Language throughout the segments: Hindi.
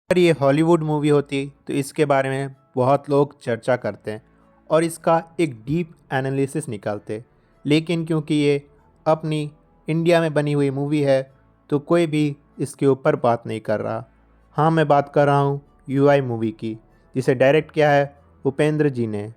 अगर ये हॉलीवुड मूवी होती तो इसके बारे में बहुत लोग चर्चा करते हैं और इसका एक डीप एनालिसिस निकालते। लेकिन क्योंकि ये अपनी इंडिया में बनी हुई मूवी है तो कोई भी इसके ऊपर बात नहीं कर रहा। हाँ, मैं बात कर रहा हूँ यूआई मूवी की, जिसे डायरेक्ट किया है उपेंद्र जी ने।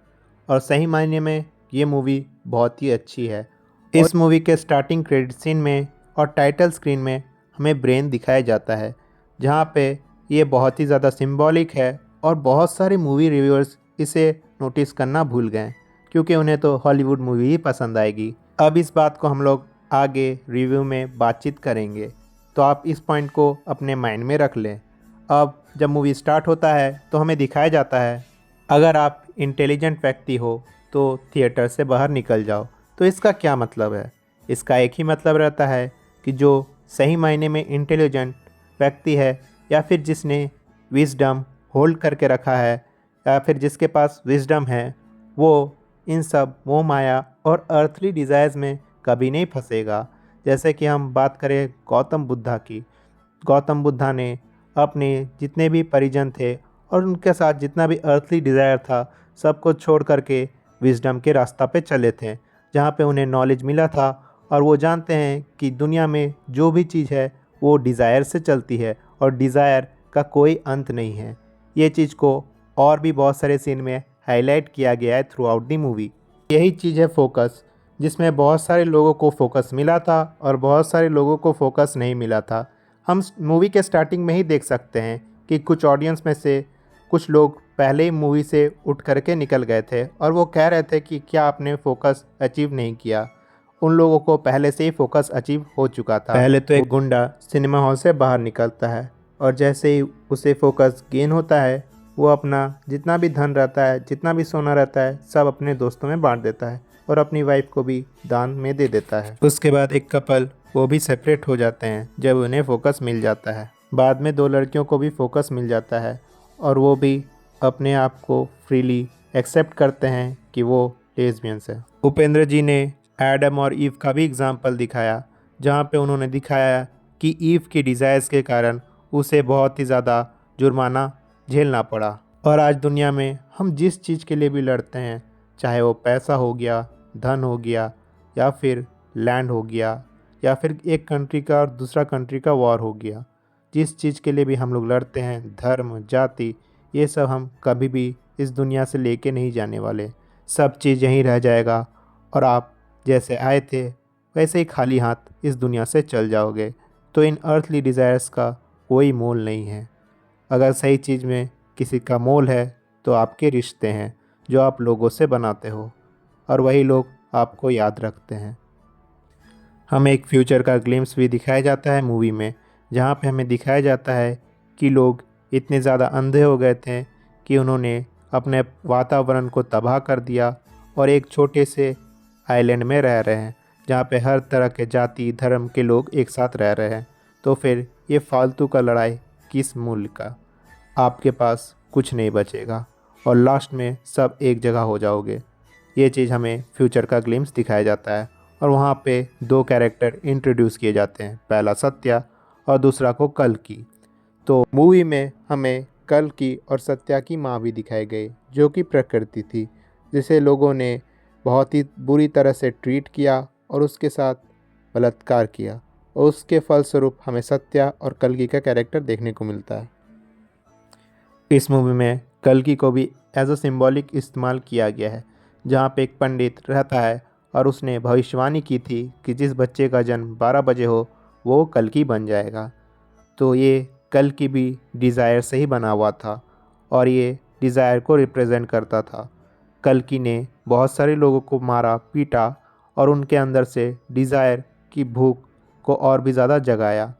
और सही मायने में ये मूवी बहुत ही अच्छी है। इस मूवी के स्टार्टिंग क्रेडिट सीन में और टाइटल स्क्रीन में हमें ब्रेन दिखाया जाता है, जहाँ पे ये बहुत ही ज़्यादा सिंबॉलिक है और बहुत सारे मूवी रिव्यूअर्स इसे नोटिस करना भूल गए क्योंकि उन्हें तो हॉलीवुड मूवी ही पसंद आएगी। अब इस बात को हम लोग आगे रिव्यू में बातचीत करेंगे, तो आप इस पॉइंट को अपने माइंड में रख लें। अब जब मूवी स्टार्ट होता है तो हमें दिखाया जाता है, अगर आप इंटेलिजेंट व्यक्ति हो तो थिएटर से बाहर निकल जाओ। तो इसका क्या मतलब है? इसका एक ही मतलब रहता है कि जो सही मायने में इंटेलिजेंट व्यक्ति है या फिर जिसने विजडम होल्ड करके रखा है या फिर जिसके पास विजडम है, वो इन सब मोह माया और अर्थली डिज़ायर्स में कभी नहीं फंसेगा। जैसे कि हम बात करें गौतम बुद्धा की, गौतम बुद्धा ने अपने जितने भी परिजन थे और उनके साथ जितना भी अर्थली डिज़ायर था सबको छोड़ करके विजडम के रास्ता पे चले थे, जहाँ पे उन्हें नॉलेज मिला था। और वो जानते हैं कि दुनिया में जो भी चीज़ है वो डिज़ायर से चलती है और डिज़ायर का कोई अंत नहीं है। ये चीज़ को और भी बहुत सारे सीन में हाईलाइट किया गया है थ्रू आउट दी मूवी। यही चीज़ है फोकस, जिसमें बहुत सारे लोगों को फोकस मिला था और बहुत सारे लोगों को फोकस नहीं मिला था। हम मूवी के स्टार्टिंग में ही देख सकते हैं कि कुछ ऑडियंस में से कुछ लोग पहले ही मूवी से उठ करके निकल गए थे और वो कह रहे थे कि क्या आपने फोकस अचीव नहीं किया। उन लोगों को पहले से ही फोकस अचीव हो चुका था। पहले तो एक गुंडा सिनेमा हॉल से बाहर निकलता है और जैसे ही उसे फोकस गेन होता है, वो अपना जितना भी धन रहता है, जितना भी सोना रहता है, सब अपने दोस्तों में बांट देता है और अपनी वाइफ को भी दान में दे देता है। उसके बाद एक कपल वो भी सेपरेट हो जाते हैं जब उन्हें फोकस मिल जाता है। बाद में दो लड़कियों को भी फोकस मिल जाता है और वो भी अपने आप को फ्रीली एक्सेप्ट करते हैं कि वो लेस्बियंस है। उपेंद्र जी ने एडम और ईव का भी एग्जाम्पल दिखाया, जहाँ पे उन्होंने दिखाया कि ईव की डिज़ायर्स के कारण उसे बहुत ही ज़्यादा जुर्माना झेलना पड़ा। और आज दुनिया में हम जिस चीज़ के लिए भी लड़ते हैं, चाहे वो पैसा हो गया, धन हो गया, या फिर लैंड हो गया, या फिर एक कंट्री का और दूसरा कंट्री का वॉर हो गया, जिस चीज़ के लिए भी हम लोग लड़ते हैं, धर्म, जाति, ये सब हम कभी भी इस दुनिया से लेके नहीं जाने वाले। सब चीज़ यहीं रह जाएगा और आप जैसे आए थे वैसे ही खाली हाथ इस दुनिया से चल जाओगे। तो इन अर्थली डिज़ायर्स का कोई मोल नहीं है। अगर सही चीज़ में किसी का मोल है तो आपके रिश्ते हैं जो आप लोगों से बनाते हो और वही लोग आपको याद रखते हैं। हमें एक फ्यूचर का ग्लिम्स भी दिखाया जाता है मूवी में, जहाँ पे हमें दिखाया जाता है कि लोग इतने ज़्यादा अंधे हो गए थे कि उन्होंने अपने वातावरण को तबाह कर दिया और एक छोटे से आइलैंड में रह रहे हैं जहाँ पे हर तरह के जाति धर्म के लोग एक साथ रह रहे हैं। तो फिर ये फालतू का लड़ाई किस मूल्य का? आपके पास कुछ नहीं बचेगा और लास्ट में सब एक जगह हो जाओगे। ये चीज़ हमें फ्यूचर का ग्लिम्स दिखाया जाता है और वहाँ पे दो कैरेक्टर इंट्रोड्यूस किए जाते हैं, पहला सत्या और दूसरा को कल्कि। तो मूवी में हमें कल्कि और सत्या की माँ भी दिखाई गई, जो कि प्रकृति थी, जिसे लोगों ने बहुत ही बुरी तरह से ट्रीट किया और उसके साथ बलात्कार किया और उसके फलस्वरूप हमें सत्या और कल्कि का कैरेक्टर देखने को मिलता है। इस मूवी में कल्कि को भी एज अ सिंबॉलिक इस्तेमाल किया गया है, जहाँ पे एक पंडित रहता है और उसने भविष्यवाणी की थी कि जिस बच्चे का जन्म 12 बजे हो वो कल्कि बन जाएगा। तो ये कल्कि भी डिज़ायर से ही बना हुआ था और ये डिज़ायर को रिप्रेजेंट करता था। कल्कि ने बहुत सारे लोगों को मारा, पीटा और उनके अंदर से डिज़ायर की भूख को और भी ज़्यादा जगाया।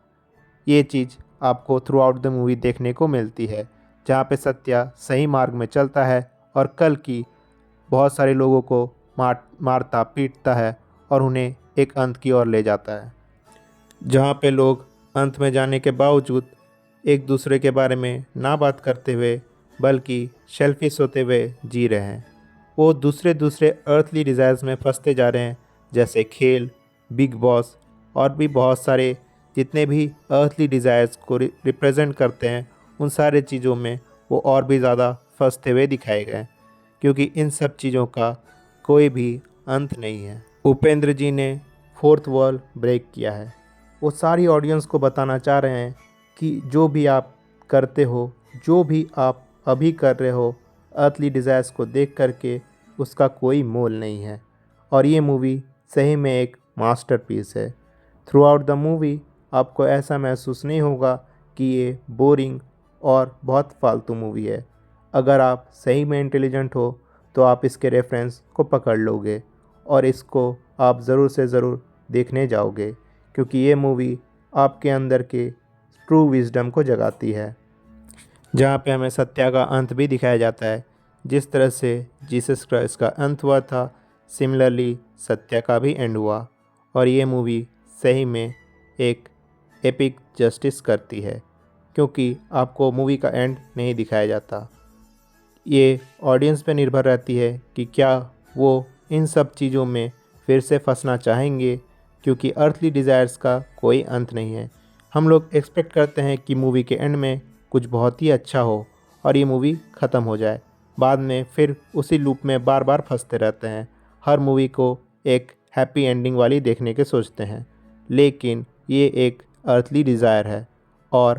ये चीज़ आपको थ्रू आउट द मूवी देखने को मिलती है, जहाँ पे सत्या सही मार्ग में चलता है और कल्कि बहुत सारे लोगों को मारता पीटता है और उन्हें एक अंत की ओर ले जाता है, जहाँ पे लोग अंत में जाने के बावजूद एक दूसरे के बारे में ना बात करते हुए बल्कि सेल्फिश होते हुए जी रहे हैं। वो दूसरे दूसरे अर्थली डिज़ायर्स में फंसते जा रहे हैं, जैसे खेल, बिग बॉस और भी बहुत सारे जितने भी अर्थली डिज़ायर्स को रिप्रेजेंट करते हैं उन सारे चीज़ों में वो और भी ज़्यादा फंसते हुए दिखाए गए, क्योंकि इन सब चीज़ों का कोई भी अंत नहीं है। उपेंद्र जी ने फोर्थ वॉल ब्रेक किया है। वो सारी ऑडियंस को बताना चाह रहे हैं कि जो भी आप करते हो, जो भी आप अभी कर रहे हो, अर्थली डिज़ायर्स को देख करके उसका कोई मोल नहीं है। और ये मूवी सही में एक मास्टरपीस है। थ्रू आउट द मूवी आपको ऐसा महसूस नहीं होगा कि ये बोरिंग और बहुत फालतू मूवी है। अगर आप सही में इंटेलिजेंट हो तो आप इसके रेफरेंस को पकड़ लोगे और इसको आप ज़रूर से ज़रूर देखने जाओगे, क्योंकि ये मूवी आपके अंदर के ट्रू विजडम को जगाती है, जहाँ पे हमें सत्या का अंत भी दिखाया जाता है। जिस तरह से जीसस क्राइस्ट का अंत हुआ था, सिमिलरली सत्या का भी एंड हुआ। और ये मूवी सही में एक एपिक जस्टिस करती है, क्योंकि आपको मूवी का एंड नहीं दिखाया जाता। ये ऑडियंस पे निर्भर रहती है कि क्या वो इन सब चीज़ों में फिर से फंसना चाहेंगे, क्योंकि अर्थली डिज़ायर्स का कोई अंत नहीं है। हम लोग एक्सपेक्ट करते हैं कि मूवी के एंड में कुछ बहुत ही अच्छा हो और ये मूवी ख़त्म हो जाए, बाद में फिर उसी लूप में बार बार फंसते रहते हैं। हर मूवी को एक हैप्पी एंडिंग वाली देखने के सोचते हैं, लेकिन ये एक अर्थली डिज़ायर है और